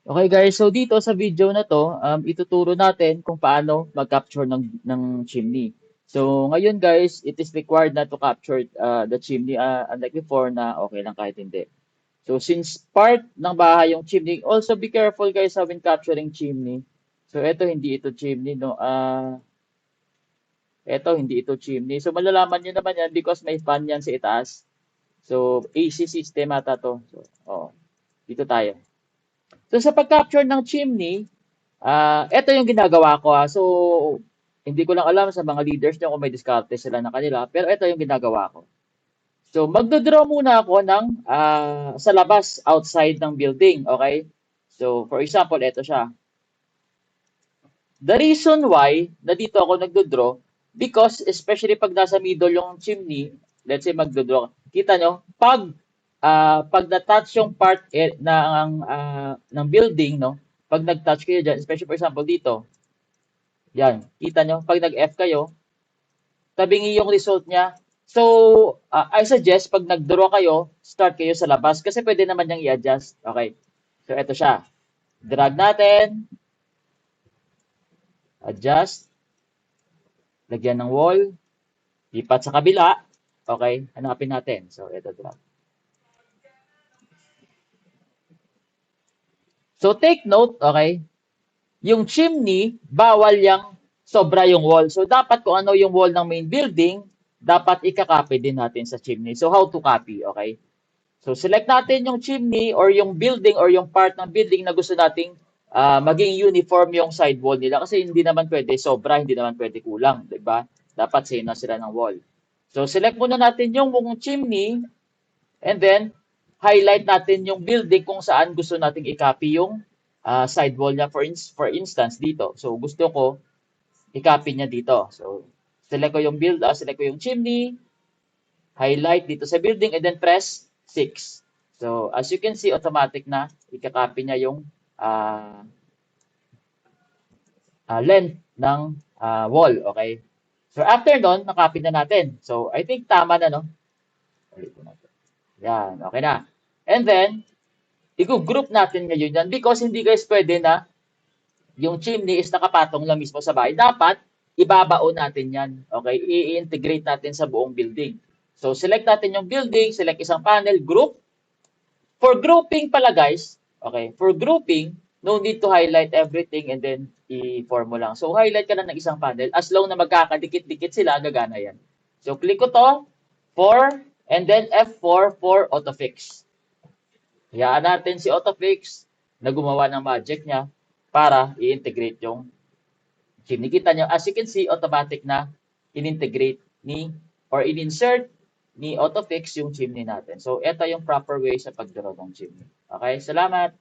Okay guys, so dito sa video na to, ituturo natin kung paano mag-capture ng chimney. So ngayon guys, it is required na to capture the chimney, unlike before na okay lang kahit hindi. So since part ng bahay yung chimney, also be careful guys when capturing chimney. So ito hindi ito chimney no. Ito hindi ito chimney. So malalaman niyo naman yan because may fan yan sa itaas. So AC system ata to. So, dito tayo. So sa pag-capture ng chimney, ito yung ginagawa ko. So hindi ko lang alam sa mga leaders niyo kung may diskarte sila na kanila, pero ito yung ginagawa ko. So magdo-draw muna ako ng sa labas, outside ng building, okay? So for example, ito siya. The reason why na dito ako nagdo-draw, because especially pag nasa middle yung chimney, let's say magdo-draw, kita nyo, pag na-touch yung part ng building, no? Pag nag-touch kayo dyan, especially for example dito, yan, kita nyo, pag nag-F kayo, tabingi yung result niya. So, I suggest pag nag-draw kayo, start kayo sa labas kasi pwede naman niyang i-adjust. Okay. So, ito siya. Drag natin, adjust, lagyan ng wall, lipat sa kabila. Okay, hanapin natin. So, ito drag. So, take note, okay, yung chimney, bawal yang sobra yung wall. So, dapat kung ano yung wall ng main building, dapat ikakopy din natin sa chimney. So, how to copy, okay? So, select natin yung chimney or yung building or yung part ng building na gusto nating maging uniform yung side wall nila kasi hindi naman pwede sobra, hindi naman pwede kulang, 'di ba? Dapat same na sila ng wall. So, select muna natin yung chimney and then highlight natin yung building kung saan gusto nating i-copy yung side wall niya for instance dito. So, gusto ko i-copy niya dito. So, select ko yung chimney, highlight dito sa building, and then press 6. So, as you can see, automatic na ikakopy niya yung uh, length ng wall. Okay? So, after nun, nakopy na natin. So, I think tama na, no? Yan, okay na. And then, i-group natin ngayon yan because hindi guys pwede na yung chimney is nakapatong lang mismo sa bahay. Dapat, ibabaon natin yan. Okay? I-integrate natin sa buong building. So, select natin yung building, select isang panel, group. For grouping pala guys, okay, for grouping, no need to highlight everything and then i-form mo lang. So, highlight ka lang ng isang panel. As long na magkakadikit-dikit sila, gagana yan. So, click ko to, 4, and then F4 for autofix. Hayaan natin si autofix na gumawa ng magic niya para i-integrate yung chimney. Kita nyo, as you can see, automatic na in-integrate or in-insert ni autofix yung chimney natin. So, ito yung proper way sa pagdraw ng chimney. Okay, salamat!